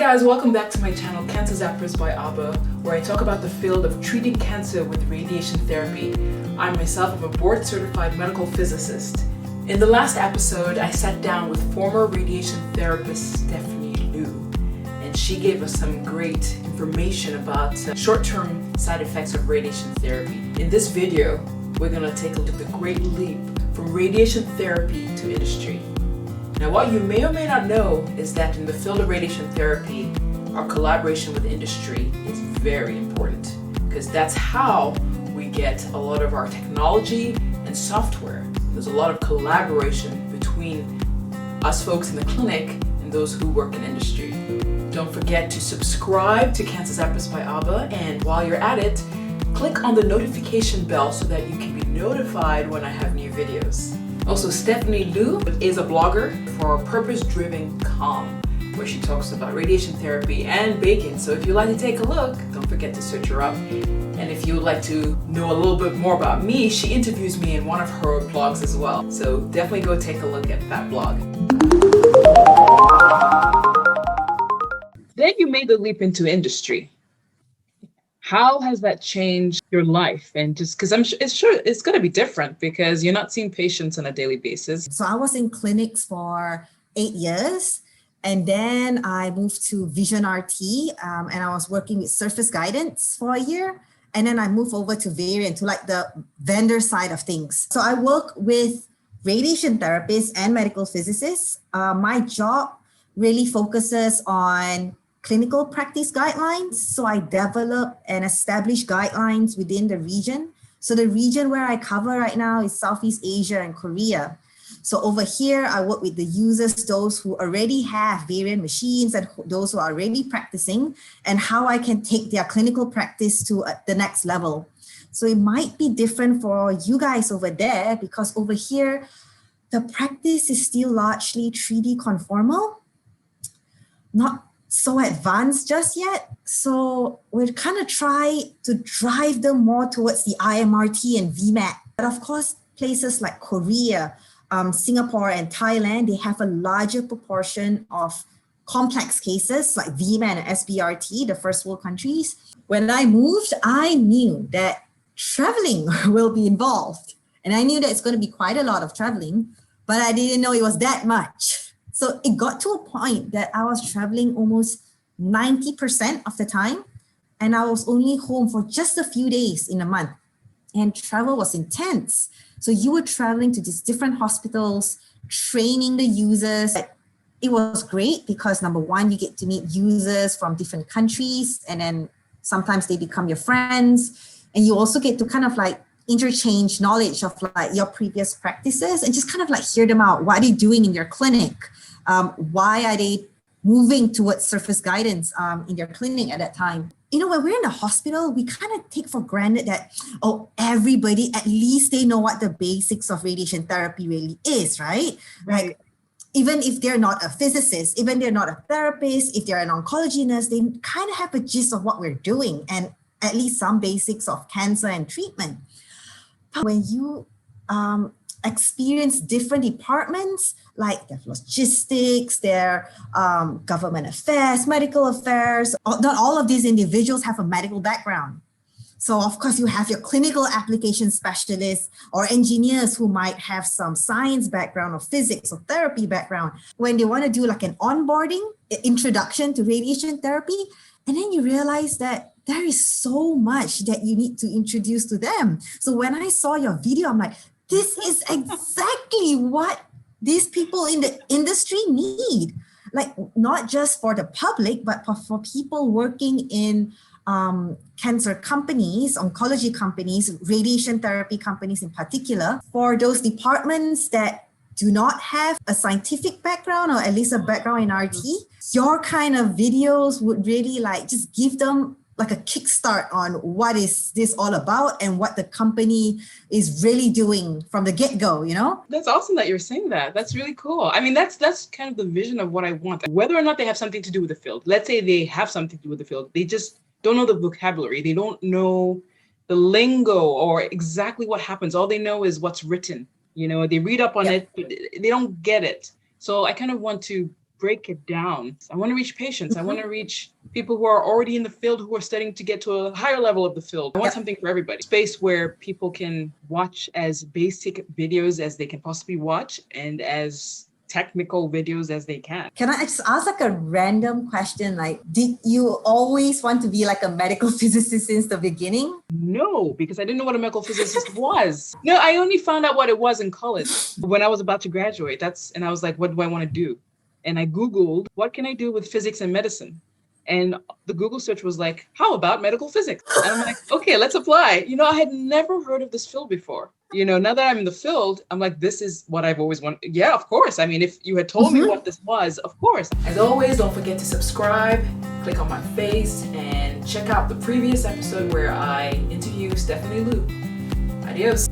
guys, welcome back to my channel Cancer Zappers by Abba, where I talk about the field of treating cancer with radiation therapy. I myself am a board certified medical physicist. In the last episode, I sat down with former radiation therapist Stephanie Liu, and she gave us some great information about short-term side effects of radiation therapy. In this video, we're going to take a look at the great leap from radiation therapy to industry. Now, what you may or may not know is that in the field of radiation therapy, our collaboration with industry is very important because that's how we get a lot of our technology and software. There's a lot of collaboration between us folks in the clinic and those who work in industry. Don't forget to subscribe to Cancer Zappers by Abba, and while you're at it, click on the notification bell so that you can be notified when I have new videos. Also, Stephanie Liu is a blogger for Purpose Driven Calm, where she talks about radiation therapy and bacon. So if you'd like to take a look, don't forget to search her up. And if you would like to know a little bit more about me, she interviews me in one of her blogs as well. So definitely go take a look at that blog. Then you made the leap into industry. How has that changed your life? And just because I'm sure it's going to be different because you're not seeing patients on a daily basis. So I was in clinics for 8 years, and then I moved to Vision RT, and I was working with surface guidance for a year. And then I moved over to Varian, to like the vendor side of things. So I work with radiation therapists and medical physicists. My job really focuses on clinical practice guidelines. So I develop and establish guidelines within the region. So the region where I cover right now is Southeast Asia and Korea. So over here, I work with the users, those who already have Varian machines and those who are already practicing, and how I can take their clinical practice to the next level. So it might be different for you guys over there because over here, the practice is still largely 3D conformal, not so advanced just yet. So we're kind of try to drive them more towards the IMRT and VMAT. But of course, places like Korea, Singapore and Thailand, they have a larger proportion of complex cases like VMAT and SBRT, the first world countries. When I moved, I knew that traveling will be involved. And I knew that it's going to be quite a lot of traveling, but I didn't know it was that much. So it got to a point that I was traveling almost 90% of the time, and I was only home for just a few days in a month. And travel was intense. So you were traveling to these different hospitals, training the users. It was great because number one, you get to meet users from different countries, and then sometimes they become your friends. And you also get to kind of like interchange knowledge of like your previous practices and just kind of like hear them out. What are they doing in your clinic? Why are they moving towards surface guidance in their clinic at that time? You know, when we're in the hospital, we kind of take for granted that, oh, everybody, at least they know what the basics of radiation therapy really is, right? Like, even if they're not a physicist, even they're not a therapist, if they're an oncology nurse, they kind of have a gist of what we're doing and at least some basics of cancer and treatment. But when you experience different departments, like their logistics, their government affairs, medical affairs. Not all of these individuals have a medical background. So of course you have your clinical application specialists or engineers who might have some science background or physics or therapy background. When they want to do like an onboarding, introduction to radiation therapy, and then you realize that there is so much that you need to introduce to them. So when I saw your video, I'm like, this is exactly what these people in the industry need. Like not just for the public, but for people working in cancer companies, oncology companies, radiation therapy companies in particular, for those departments that do not have a scientific background or at least a background in RT, your kind of videos would really like just give them like a kickstart on what is this all about and what the company is really doing from the get-go, you know? That's awesome that you're saying that. That's really cool. I mean, that's kind of the vision of what I want. Whether or not they have something to do with the field. Let's say they have something to do with the field. They just don't know the vocabulary. They don't know the lingo or exactly what happens. All they know is what's written. You know, they read up on it, but they don't get it. So I kind of want to break it down. I want to reach patients. I want to reach people who are already in the field, who are studying to get to a higher level of the field. I want something for everybody. Space where people can watch as basic videos as they can possibly watch and as technical videos as they can. Can I just ask like a random question? Like, did you always want to be like a medical physicist since the beginning? No, because I didn't know what a medical physicist was. No, I only found out what it was in college when I was about to graduate. And I was like, what do I want to do? And I Googled, what can I do with physics and medicine? And the Google search was like, how about medical physics? And I'm like, okay, let's apply. I had never heard of this field before. Now that I'm in the field, I'm like, this is what I've always wanted. Yeah, of course. I mean, if you had told me what this was, of course. As always, don't forget to subscribe, click on my face, and check out the previous episode where I interview Stephanie Liu. Adios.